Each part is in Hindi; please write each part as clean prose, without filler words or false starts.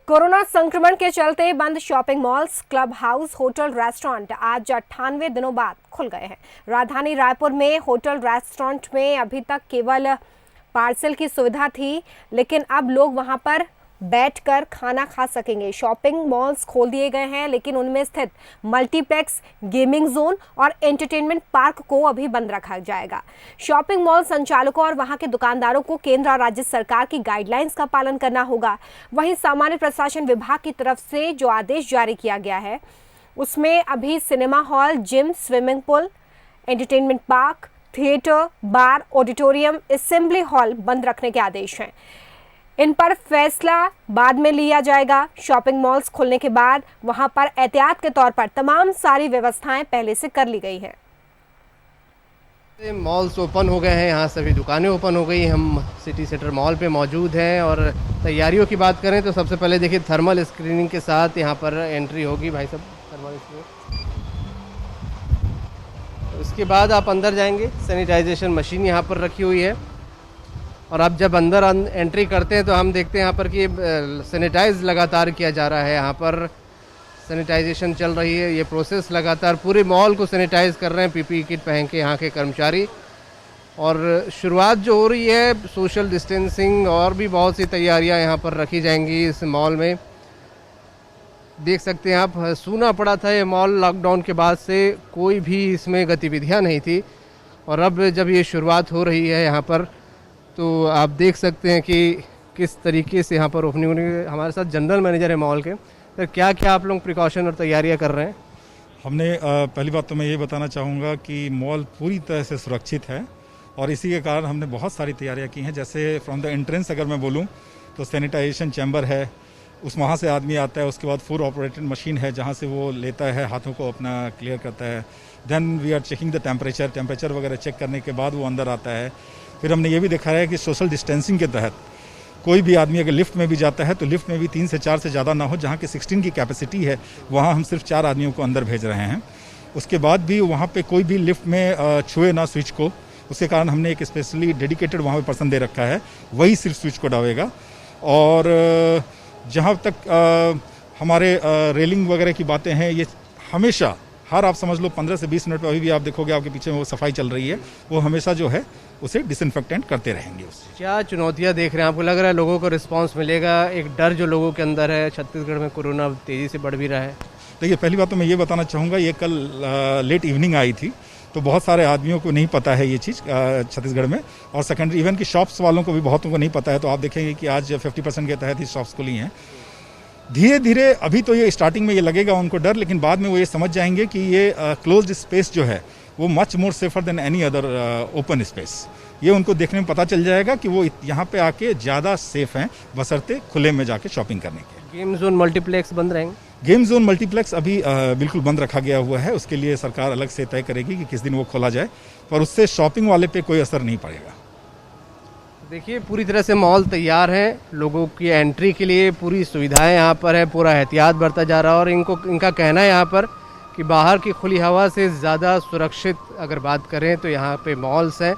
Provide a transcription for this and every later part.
कोरोना संक्रमण के चलते बंद shopping malls, club house, hotel, restaurant आज 98 दिनों बाद खुल गए हैं। राजधानी रायपुर में होटल रेस्टोरेंट में अभी तक केवल पार्सल की सुविधा थी, लेकिन अब लोग वहां पर बैठकर खाना खा सकेंगे। शॉपिंग मॉल्स खोल दिए गए हैं, लेकिन उनमें स्थित मल्टीप्लेक्स, गेमिंग जोन और एंटरटेनमेंट पार्क को अभी बंद रखा जाएगा। शॉपिंग मॉल संचालकों और वहां के दुकानदारों को केंद्र और राज्य सरकार की गाइडलाइंस का पालन करना होगा। वहीं सामान्य प्रशासन विभाग की तरफ से जो आदेश जारी किया गया है, उसमें अभी cinema hall, gym, swimming pool, entertainment park, theatre, bar, auditorium, assembly hall बंद रखने के आदेश हैं। इन पर फैसला बाद में लिया जाएगा। शॉपिंग मॉल्स खुलने के बाद वहां पर एहतियात के तौर पर तमाम सारी व्यवस्थाएं पहले से कर ली गई हैं। मॉल्स ओपन हो गए हैं, यहाँ सभी दुकानें ओपन हो गई। हम सिटी सेंटर मॉल पे मौजूद हैं और तैयारियों की बात करें तो सबसे पहले देखिए थर्मल स्क्रीनिंग के साथ यहाँ पर एंट्री होगी। भाई साहब, थर्मल स्क्रीनिंग, उसके बाद आप अंदर जाएंगे। सैनिटाइजेशन मशीन यहाँ पर रखी हुई है और आप जब अंदर एंट्री करते हैं तो हम देखते हैं यहाँ पर कि सैनिटाइज लगातार किया जा रहा है। यहाँ पर सैनिटाइजेशन चल रही है, ये प्रोसेस लगातार पूरे मॉल को सैनिटाइज कर रहे हैं पीपीई किट पहन के यहाँ के कर्मचारी। और शुरुआत जो हो रही है, सोशल डिस्टेंसिंग और भी बहुत सी तैयारियाँ यहाँ पर रखी जाएंगी इस मॉल में। देख सकते हैं आप, सूना पड़ा था ये मॉल लॉकडाउन के बाद से, कोई भी इसमें गतिविधियाँ नहीं थी। और अब जब ये शुरुआत हो रही है यहाँ पर, तो आप देख सकते हैं कि किस तरीके से यहाँ पर ओपनिंग होने। हमारे साथ जनरल मैनेजर है मॉल के। सर, क्या क्या आप लोग प्रिकॉशन और तैयारियाँ कर रहे हैं? हमने पहली बात तो मैं ये बताना चाहूँगा कि मॉल पूरी तरह से सुरक्षित है और इसी के कारण हमने बहुत सारी तैयारियाँ की हैं। जैसे फ्रॉम द एंट्रेंस अगर मैं बोलूँ तो सैनिटाइजेशन चैम्बर है, उस वहाँ से आदमी आता है। उसके बाद फुल ऑपरेटेड मशीन है जहाँ से वो लेता है, हाथों को अपना क्लियर करता है। Then we are checking the temperature वगैरह चेक करने के बाद वो अंदर आता है। फिर हमने ये भी देखा है कि सोशल डिस्टेंसिंग के तहत कोई भी आदमी अगर लिफ्ट में भी जाता है तो लिफ्ट में भी 3 से 4 से ज़्यादा ना हो। जहाँ की 16 की कैपेसिटी है वहाँ हम सिर्फ 4 आदमियों को अंदर भेज रहे हैं। उसके बाद भी वहाँ पे कोई भी लिफ्ट में छुए ना स्विच को, उसके कारण हमने एक स्पेशली डेडिकेटेड वहाँ पे पर्सन दे रखा है, वही सिर्फ स्विच को दबाएगा। और जहाँ तक हमारे रेलिंग वगैरह की बातें हैं, ये हमेशा हर आप समझ लो 15 से 20 मिनट पर अभी भी आप देखोगे आपके पीछे में वो सफाई चल रही है, वो हमेशा जो है उसे डिसइंफेक्टेंट करते रहेंगे। उससे क्या चुनौतियाँ देख रहे हैं? आपको लग रहा है लोगों को रिस्पांस मिलेगा? एक डर जो लोगों के अंदर है, छत्तीसगढ़ में कोरोना तेज़ी से बढ़ भी रहा है। देखिए, पहली बात तो मैं ये बताना चाहूँगा, ये कल लेट इवनिंग आई थी तो बहुत सारे आदमियों को नहीं पता है ये चीज़ छत्तीसगढ़ में। और सेकेंडरी इवन की शॉप्स वालों को भी बहुतों को नहीं पता है। तो आप देखेंगे कि आज 50% के तहत ही शॉप्स खुली हैं। धीरे धीरे अभी तो ये स्टार्टिंग में ये लगेगा उनको डर, लेकिन बाद में वो ये समझ जाएंगे कि ये क्लोज्ड स्पेस जो है वो much more safer than any other open space. ये उनको देखने में पता चल जाएगा कि वो यहाँ पे आके ज़्यादा सेफ हैं बशर्ते खुले में जाके शॉपिंग करने के। गेम जोन, मल्टीप्लेक्स बंद रहेंगे? गेम जोन, मल्टीप्लेक्स अभी बिल्कुल बंद रखा गया हुआ है। उसके लिए सरकार अलग से तय करेगी कि किस दिन वो खोला जाए, पर उससे शॉपिंग वाले पे कोई असर नहीं पड़ेगा। देखिए, पूरी तरह से मॉल तैयार है, लोगों की एंट्री के लिए पूरी सुविधाएं यहाँ पर है, पूरा एहतियात बरता जा रहा है। और इनका कहना है यहाँ पर कि बाहर की खुली हवा से ज़्यादा सुरक्षित अगर बात करें तो यहाँ पे मॉल्स हैं।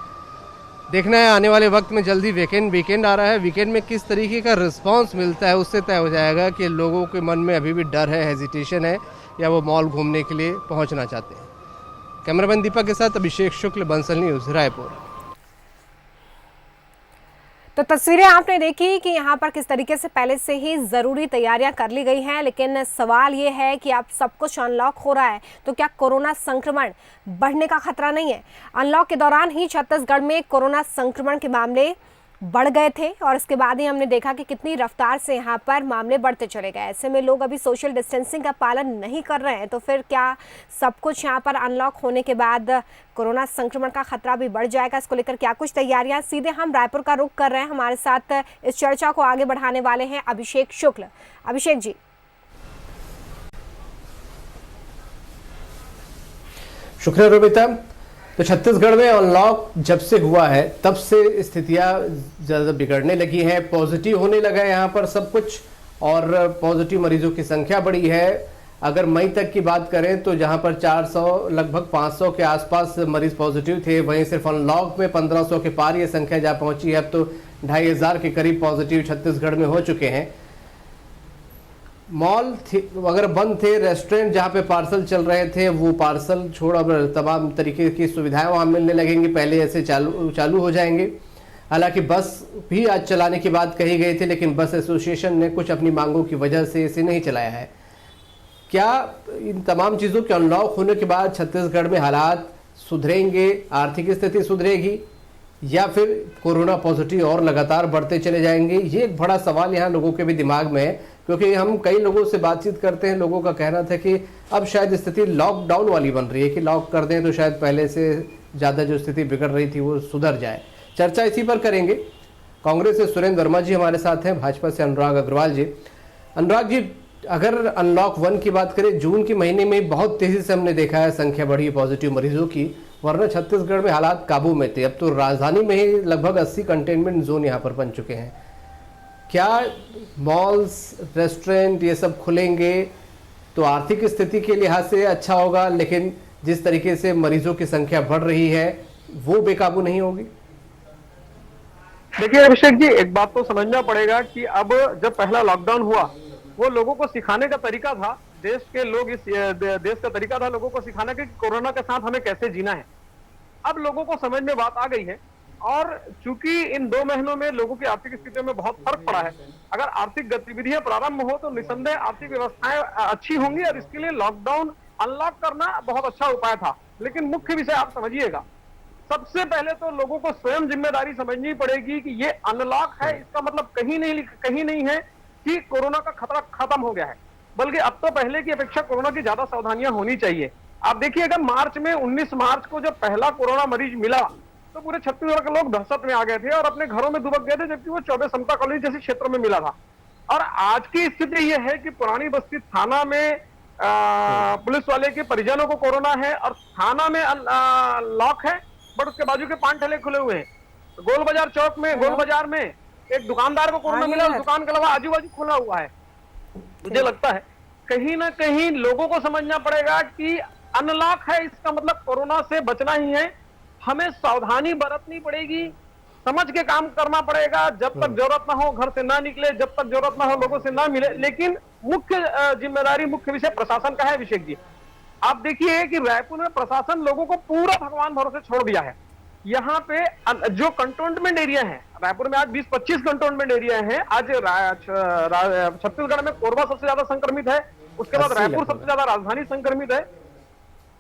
देखना है आने वाले वक्त में, जल्दी वीकेंड आ रहा है, वीकेंड में किस तरीके का रिस्पांस मिलता है, उससे तय हो जाएगा कि लोगों के मन में अभी भी डर है, हेजिटेशन है, या वो मॉल घूमने के लिए पहुँचना चाहते हैं। कैमरामैन दीपक के साथ अभिषेक शुक्ल, बंसल न्यूज़, रायपुर। तो तस्वीरें आपने देखी कि यहाँ पर किस तरीके से पहले से ही ज़रूरी तैयारियां कर ली गई हैं, लेकिन सवाल ये है कि अब सब कुछ अनलॉक हो रहा है तो क्या कोरोना संक्रमण बढ़ने का खतरा नहीं है? अनलॉक के दौरान ही छत्तीसगढ़ में कोरोना संक्रमण के मामले बढ़ गए थे और इसके बाद ही हमने देखा कि कितनी रफ्तार से यहाँ पर मामले बढ़ते चले गए। ऐसे में लोग अभी सोशल डिस्टेंसिंग का पालन नहीं कर रहे हैं, तो फिर क्या सब कुछ यहाँ पर अनलॉक होने के बाद कोरोना संक्रमण का खतरा भी बढ़ जाएगा? इसको लेकर क्या कुछ तैयारियां? सीधे हम रायपुर का रुख कर रहे हैं। हमारे साथ इस चर्चा को आगे बढ़ाने वाले हैं अभिषेक शुक्ल। अभिषेक जी, शुक्रिया रोमिता। तो छत्तीसगढ़ में अनलॉक जब से हुआ है तब से स्थितियां ज़्यादा बिगड़ने लगी हैं, पॉजिटिव होने लगा है यहाँ पर सब कुछ, और पॉजिटिव मरीजों की संख्या बढ़ी है। अगर मई तक की बात करें तो जहाँ पर 400 लगभग 500 के आसपास मरीज पॉजिटिव थे, वहीं सिर्फ अनलॉक में 1500 के पार ये संख्या जा पहुंची है। अब तो 2500 के करीब पॉजिटिव छत्तीसगढ़ में हो चुके हैं। मॉल अगर बंद थे, रेस्टोरेंट जहाँ पे पार्सल चल रहे थे वो पार्सल छोड़ अब तमाम तरीके की सुविधाएं वहाँ मिलने लगेंगी, पहले ऐसे चालू हो जाएंगे। हालांकि बस भी आज चलाने की बात कही गई थी, लेकिन बस एसोसिएशन ने कुछ अपनी मांगों की वजह से इसे नहीं चलाया है। क्या इन तमाम चीज़ों के अनलॉक होने के बाद छत्तीसगढ़ में हालात सुधरेंगे, आर्थिक स्थिति सुधरेगी, या फिर कोरोना पॉजिटिव और लगातार बढ़ते चले जाएंगे? ये एक बड़ा सवाल यहाँ लोगों के भी दिमाग में है, क्योंकि हम कई लोगों से बातचीत करते हैं। लोगों का कहना था कि अब शायद स्थिति लॉकडाउन वाली बन रही है, कि लॉक कर दें तो शायद पहले से ज़्यादा जो स्थिति बिगड़ रही थी वो सुधर जाए। चर्चा इसी पर करेंगे। कांग्रेस से सुरेंद्र वर्मा जी हमारे साथ हैं, भाजपा से अनुराग अग्रवाल जी। अनुराग जी, अगर अनलॉक 1 की बात करें, जून के महीने में बहुत तेजी से हमने देखा है संख्या बढ़ी पॉजिटिव मरीजों की, वरना छत्तीसगढ़ में हालात काबू में थे। अब तो राजधानी में ही लगभग 80 कंटेनमेंट जोन यहाँ पर बन चुके हैं। क्या मॉल्स, रेस्टोरेंट ये सब खुलेंगे तो आर्थिक स्थिति के लिहाज से अच्छा होगा, लेकिन जिस तरीके से मरीजों की संख्या बढ़ रही है वो बेकाबू नहीं होगी? देखिए अभिषेक जी, एक बात तो समझना पड़ेगा कि अब जब पहला लॉकडाउन हुआ वो लोगों को सिखाने का तरीका था, देश के लोग इस देश का तरीका था लोगों को सिखाने का कि कोरोना के साथ हमें कैसे जीना है। अब लोगों को समझ में बात आ गई है, और चूंकि इन 2 महीनों में लोगों की आर्थिक स्थितियों में बहुत फर्क पड़ा है, अगर आर्थिक गतिविधियां प्रारंभ हो तो निसंदेह आर्थिक व्यवस्थाएं अच्छी होंगी, और इसके लिए लॉकडाउन अनलॉक करना बहुत अच्छा उपाय था। लेकिन मुख्य विषय आप समझिएगा, सबसे पहले तो लोगों को स्वयं जिम्मेदारी समझनी पड़ेगी कि ये अनलॉक है, इसका मतलब कहीं नहीं है कि कोरोना का खतरा खत्म हो गया है, बल्कि अब तो पहले की अपेक्षा कोरोना की ज्यादा सावधानियां होनी चाहिए। आप देखिएगा, मार्च में 19 मार्च को जब पहला कोरोना मरीज मिला तो पूरे छत्तीसगढ़ के लोग दहशत में आ गए थे और अपने घरों में दुबक गए थे, जबकि वो 24 समता कॉलोनी जैसे क्षेत्र में मिला था। और आज की स्थिति यह है कि पुरानी बस्ती थाना में पुलिस वाले के परिजनों को कोरोना है और थाना में लॉक है, बट उसके बाजू के 5 ठेले खुले हुए हैं। गोल बाजार चौक में, गोल बाजार में एक दुकानदार को कोरोना मिला, दुकान के अलावा आजू बाजू खुला हुआ है। मुझे लगता है कहीं ना कहीं लोगों को समझना पड़ेगा कि अनलॉक है, इसका मतलब कोरोना से बचना ही है। हमें सावधानी बरतनी पड़ेगी, समझ के काम करना पड़ेगा। जब तक जरूरत ना हो घर से ना निकले, जब तक जरूरत ना हो लोगों से ना मिले। लेकिन मुख्य जिम्मेदारी, मुख्य विषय प्रशासन का है। अभिषेक जी, आप देखिए कि रायपुर में प्रशासन लोगों को पूरा भगवान भरोसे छोड़ दिया है। यहाँ पे जो कंटोनमेंट एरिया है, रायपुर में आज 20-25 कंटोनमेंट एरिया है। आज छत्तीसगढ़ में कोरबा सबसे ज्यादा संक्रमित है, उसके बाद रायपुर सबसे ज्यादा राजधानी संक्रमित है।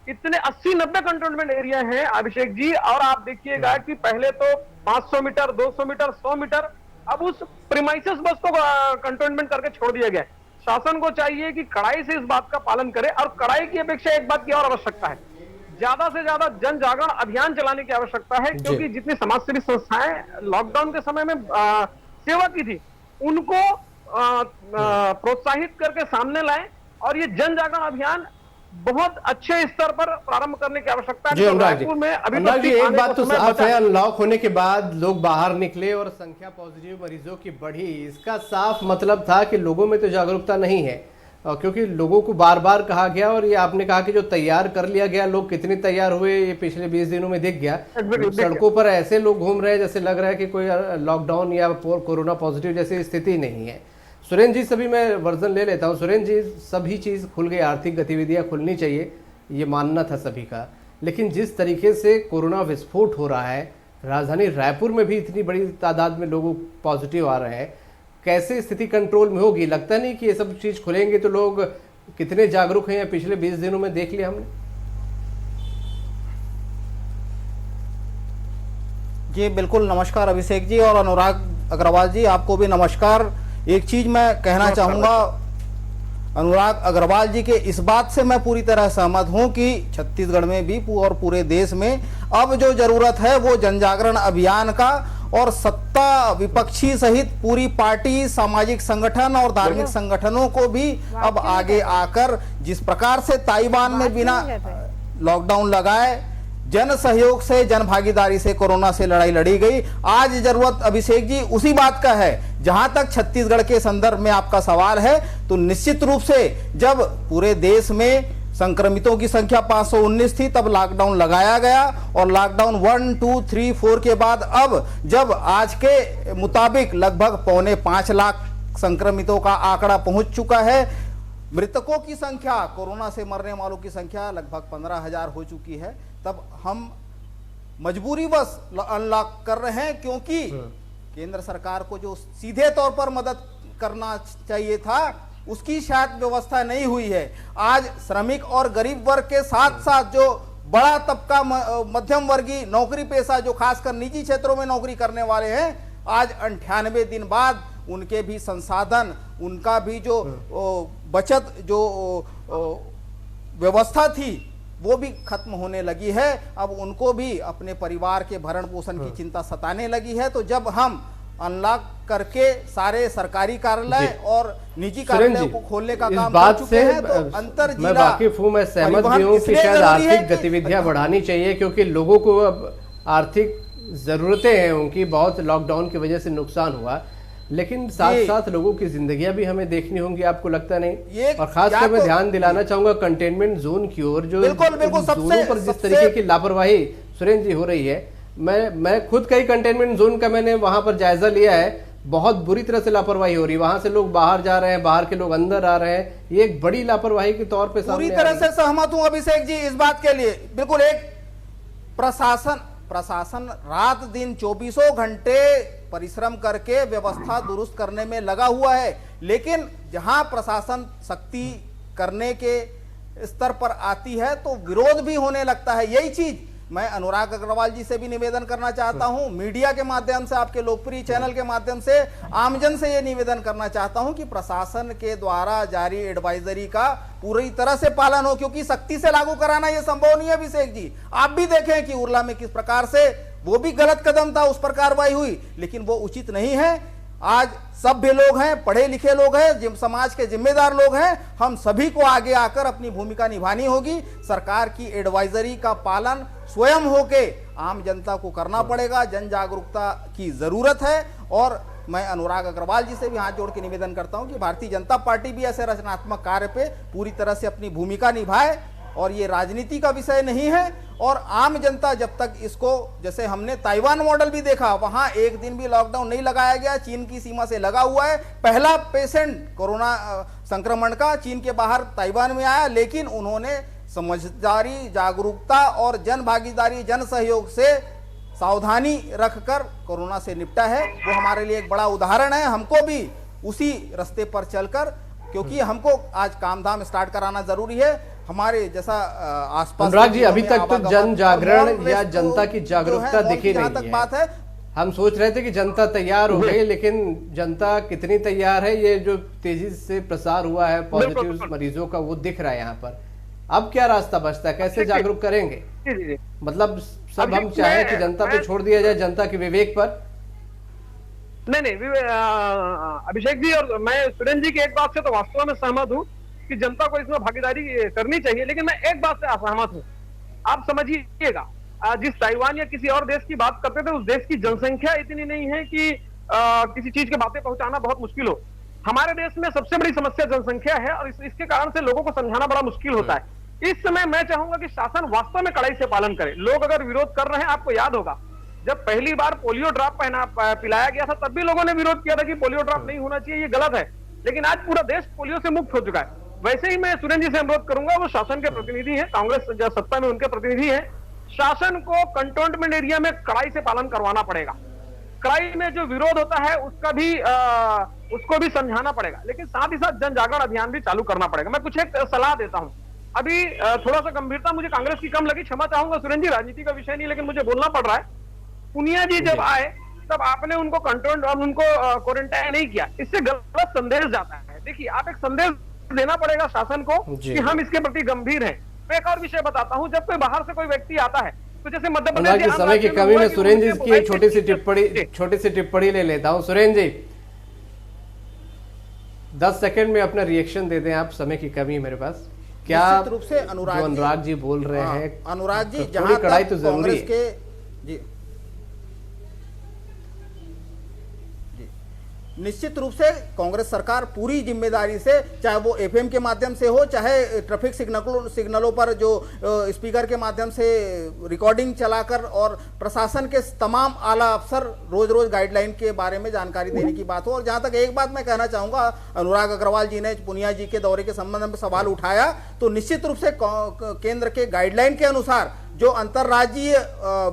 इतने 80-90 कंटोनमेंट एरिया हैं अभिषेक जी। और आप देखिएगा कि पहले तो 500 मीटर, 200 मीटर, 100 मीटर, अब उस प्रीमाइसेस बस को कंटोनमेंट करके छोड़ दिया गया। शासन को चाहिए कि कड़ाई से इस बात का पालन करे, और कड़ाई की अपेक्षा एक बात की और आवश्यकता है, ज्यादा से ज्यादा जन जागरण अभियान चलाने की आवश्यकता है। क्योंकि जितनी समाजसेवी संस्थाएं लॉकडाउन के समय में सेवा की थी, उनको प्रोत्साहित करके सामने लाएं, और ये जन जागरण अभियान बहुत अच्छे स्तर पर प्रारंभ करने की आवश्यकता है। रायपुर में अभी एक बात तो साफ है, अनलॉक होने के बाद लोग बाहर निकले और संख्या पॉजिटिव मरीजों की बढ़ी, इसका साफ मतलब था कि लोगों में तो जागरूकता नहीं है। क्योंकि लोगों को बार बार कहा गया, और ये आपने कहा कि जो तैयार कर लिया गया, लोग कितने तैयार हुए ये पिछले 20 दिनों में दिख गया। सड़कों पर ऐसे लोग घूम रहे हैं जैसे लग रहा है कि कोई लॉकडाउन या कोरोना पॉजिटिव जैसी स्थिति नहीं है। सुरेंद्र जी, सभी मैं वर्जन ले लेता हूँ। सुरेंद्र जी, सभी चीज़ खुल गई, आर्थिक गतिविधियाँ खुलनी चाहिए, ये मानना था सभी का। लेकिन जिस तरीके से कोरोना विस्फोट हो रहा है, राजधानी रायपुर में भी इतनी बड़ी तादाद में लोग पॉजिटिव आ रहे हैं, कैसे स्थिति कंट्रोल में होगी? लगता नहीं कि ये सब चीज़ खुलेंगे तो लोग कितने जागरूक हैं, पिछले 20 दिनों में देख लिया हमने। जी बिल्कुल, नमस्कार अभिषेक जी, और अनुराग अग्रवाल जी आपको भी नमस्कार। एक चीज मैं कहना चाहूंगा अनुराग अग्रवाल जी के, इस बात से मैं पूरी तरह सहमत हूं कि छत्तीसगढ़ में भी और पूरे देश में अब जो जरूरत है वो जन जागरण अभियान का, और सत्ता विपक्षी सहित पूरी पार्टी, सामाजिक संगठन और धार्मिक संगठनों को भी अब आगे आकर जिस प्रकार से ताइवान में बिना लॉकडाउन लगाए जन सहयोग से, जन भागीदारी से कोरोना से लड़ाई लड़ी गई, आज जरूरत अभिषेक जी उसी बात का है। जहां तक छत्तीसगढ़ के संदर्भ में आपका सवाल है, तो निश्चित रूप से जब पूरे देश में संक्रमितों की संख्या 519 थी तब लॉकडाउन लगाया गया, और लॉकडाउन 1, 2, 3, 4 के बाद अब जब आज के मुताबिक लगभग 4.25 लाख संक्रमितों का आंकड़ा पहुंच चुका है, मृतकों की संख्या, कोरोना से मरने वालों की संख्या लगभग 15,000 हो चुकी है, तब हम मजबूरीवश अनलॉक कर रहे हैं, क्योंकि केंद्र सरकार को जो सीधे तौर पर मदद करना चाहिए था उसकी शायद व्यवस्था नहीं हुई है। आज श्रमिक और गरीब वर्ग के साथ साथ जो बड़ा तबका मध्यम वर्गीय नौकरी पेशा, जो खासकर निजी क्षेत्रों में नौकरी करने वाले हैं, आज 98 दिन बाद उनके भी संसाधन, उनका भी जो बचत जो व्यवस्था थी वो भी खत्म होने लगी है। अब उनको भी अपने परिवार के भरण पोषण की चिंता सताने लगी है। तो जब हम अनलॉक करके सारे सरकारी कार्यालय और निजी कार्यालयों को खोलने का काम कर चुके हैं, तो अंतर मैं वाकिफ हूं, मैं सहमत भी हूं कि शायद आर्थिक गतिविधियां बढ़ानी चाहिए, क्योंकि लोगों को अब आर्थिक जरूरतें हैं, उनकी बहुत लॉकडाउन की वजह से नुकसान हुआ, लेकिन साथ साथ लोगों की जिंदगियां भी हमें देखनी होंगी, आपको लगता नहीं? और खासकर मैं ध्यान दिलाना चाहूंगा कंटेनमेंट जोन की ओर, जो जोनों पर जिस तरीके की लापरवाही सुरेंद्र जी हो रही है, मैं खुद कई कंटेनमेंट जोन का मैंने वहां पर जायजा लिया है, बहुत बुरी तरह से लापरवाही हो रही है। वहां से लोग बाहर जा रहे हैं, बाहर के लोग अंदर आ रहे हैं, ये एक बड़ी लापरवाही के तौर पे पूरी तरह से सहमत हूं अभिषेक जी इस बात के लिए। बिल्कुल, एक प्रशासन रात दिन 24 घंटे परिश्रम करके व्यवस्था दुरुस्त करने में लगा हुआ है, लेकिन जहां प्रशासन सख्ती करने के स्तर पर आती है तो विरोध भी होने लगता है। यही चीज मैं अनुराग अग्रवाल जी से भी निवेदन करना चाहता हूं, मीडिया के माध्यम से, आपके लोकप्रिय चैनल के माध्यम से आमजन से यह निवेदन करना चाहता हूं कि प्रशासन के द्वारा जारी एडवाइजरी का पूरी तरह से पालन हो, क्योंकि सख्ती से लागू कराना यह संभव नहीं है। अभिषेक जी, आप भी देखें कि उरला में किस प्रकार से वो भी गलत कदम था, उस पर कार्रवाई हुई, लेकिन वो उचित नहीं है। आज सभ्य लोग हैं, पढ़े लिखे लोग हैं, समाज के जिम्मेदार लोग हैं, हम सभी को आगे आकर अपनी भूमिका निभानी होगी। सरकार की एडवाइजरी का पालन स्वयं होके आम जनता को करना पड़ेगा, जन जागरूकता की जरूरत है। और मैं अनुराग अग्रवाल जी से भी हाथ जोड़ के निवेदन करता हूं कि भारतीय जनता पार्टी भी ऐसे रचनात्मक कार्य पे पूरी तरह से अपनी भूमिका निभाए, और ये राजनीति का विषय नहीं है। और आम जनता जब तक इसको, जैसे हमने ताइवान मॉडल भी देखा, वहां एक दिन भी लॉकडाउन नहीं लगाया गया, चीन की सीमा से लगा हुआ है। पहला पेशेंट कोरोना संक्रमण का चीन के बाहर ताइवान में आया, लेकिन उन्होंने समझदारी, जागरूकता और जन भागीदारी, जन सहयोग से सावधानी रखकर कोरोना से निपटा है। वो हमारे लिए एक बड़ा उदाहरण है। हमको भी उसी रास्ते पर चलकर, क्योंकि हमको आज काम धाम स्टार्ट कराना जरूरी है। हमारे जैसा आसपास अनुराग जी, अभी तक तो जन जागरण या जनता की जागरूकता दिखी नहीं है। बात है, हम सोच रहे थे कि जनता तैयार हो गई, लेकिन जनता कितनी तैयार है, ये जो तेजी से प्रसार हुआ है पॉजिटिव मरीजों का, वो दिख रहा है यहाँ पर। अब क्या रास्ता बचता है, कैसे जागरूक करेंगे? मतलब सब हम चाहें कि जनता पे छोड़ दिया जाए, जनता के विवेक पर? नहीं, अभिषेक जी और मैं सुरेंद्र जी की एक बात से तो वास्तव में सहमत हूँ कि जनता को इसमें भागीदारी करनी चाहिए, लेकिन मैं एक बात से असहमत हूँ। आप समझिएगा, जिस ताइवान या किसी और देश की बात करते थे, उस देश की जनसंख्या इतनी नहीं है कि किसी चीज की बातें पहुंचाना बहुत मुश्किल हो। हमारे देश में सबसे बड़ी समस्या जनसंख्या है, और इसके कारण से लोगों को समझाना बड़ा मुश्किल होता है। इस समय मैं चाहूंगा कि शासन वास्तव में कड़ाई से पालन करे। लोग अगर विरोध कर रहे हैं, आपको याद होगा जब पहली बार पोलियो ड्रॉप पिलाया गया था, तब भी लोगों ने विरोध किया था कि पोलियो ड्रॉप नहीं होना चाहिए, ये गलत है। लेकिन आज पूरा देश पोलियो से मुक्त हो चुका है। वैसे ही मैं सुरेंद्र जी से अनुरोध करूंगा, वो शासन के प्रतिनिधि हैं, कांग्रेस जो सत्ता में उनके प्रतिनिधि हैं, शासन को कंटेनमेंट एरिया में कड़ाई से पालन करवाना पड़ेगा। कड़ाई में जो विरोध होता है उसका भी उसको भी समझाना पड़ेगा, लेकिन साथ ही साथ जन जागरण अभियान भी चालू करना पड़ेगा। मैं कुछ एक सलाह देता हूं। अभी थोड़ा सा गंभीरता मुझे कांग्रेस की कम लगी, क्षमा चाहूंगा सुरेंद्र जी, राजनीति का विषय नहीं, लेकिन मुझे बोलना पड़ रहा है। पुनिया जी जब आए तब आपने उनको कंट्रोल और उनको क्वारंटाइन नहीं किया, इससे गलत संदेश जाता है। देखिए, आप एक संदेश देना पड़ेगा शासन को कि हम इसके प्रति गंभीर हैं। मैं एक और विषय बताता हूं, जब कोई बाहर से कोई व्यक्ति आता है, तो जैसे मध्य प्रदेश के समय की कमी में सुरेंद्र जी की एक छोटी सी टिप्पणी ले लेता हूं। सुरेंद्र जी 10 सेकंड में अपना रिएक्शन दे दें आप, समय की कमी है मेरे पास। क्या रूप से अनुराग जी बोल रहे हैं, अनुराग जी, जहां कड़ाई तो जरूरी है। निश्चित रूप से कांग्रेस सरकार पूरी जिम्मेदारी से, चाहे वो एफएम के माध्यम से हो, चाहे ट्रैफिक सिग्नलों पर जो स्पीकर के माध्यम से रिकॉर्डिंग चलाकर और प्रशासन के तमाम आला अफसर रोज रोज गाइडलाइन के बारे में जानकारी देने की बात हो। और जहां तक एक बात मैं कहना चाहूंगा, अनुराग अग्रवाल जी ने पुनिया जी के दौरे के संबंध में सवाल उठाया, तो निश्चित रूप से केंद्र के गाइडलाइन के अनुसार जो अंतर्राज्यीय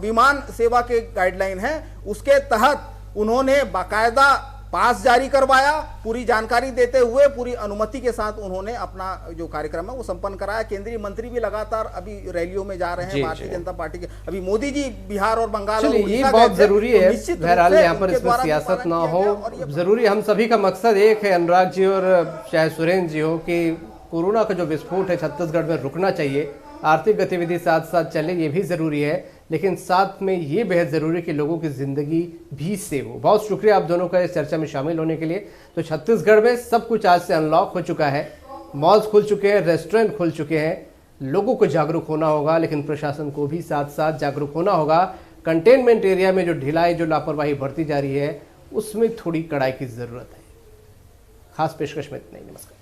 विमान सेवा के गाइडलाइन है उसके तहत उन्होंने बाकायदा पास जारी करवाया, पूरी जानकारी देते हुए पूरी अनुमति के साथ उन्होंने अपना जो कार्यक्रम है वो संपन्न कराया। केंद्रीय मंत्री भी लगातार अभी रैलियों में जा रहे हैं भारतीय जनता पार्टी के। अभी मोदी जी बिहार और बंगाल और ये बहुत जरूरी है, बहरहाल यहाँ पर इसमें सियासत ना हो, जरूरी हम सभी का मकसद एक है, अनुराग जी और चाहे सुरेंद्र जी हो, कि कोरोना का जो विस्फोट है छत्तीसगढ़ में रुकना चाहिए, आर्थिक गतिविधि साथ साथ चले, ये भी जरूरी है, लेकिन साथ में ये बेहद जरूरी है कि लोगों की जिंदगी भी सेव हो। बहुत शुक्रिया आप दोनों का इस चर्चा में शामिल होने के लिए। तो छत्तीसगढ़ में सब कुछ आज से अनलॉक हो चुका है, मॉल्स खुल चुके हैं, रेस्टोरेंट खुल चुके हैं, लोगों को जागरूक होना होगा, लेकिन प्रशासन को भी साथ साथ जागरूक होना होगा। कंटेनमेंट एरिया में जो ढिलाई, जो लापरवाही बढ़ती जा रही है, उसमें थोड़ी कड़ाई की जरूरत है। खास पेशकश में इतना ही। नमस्कार।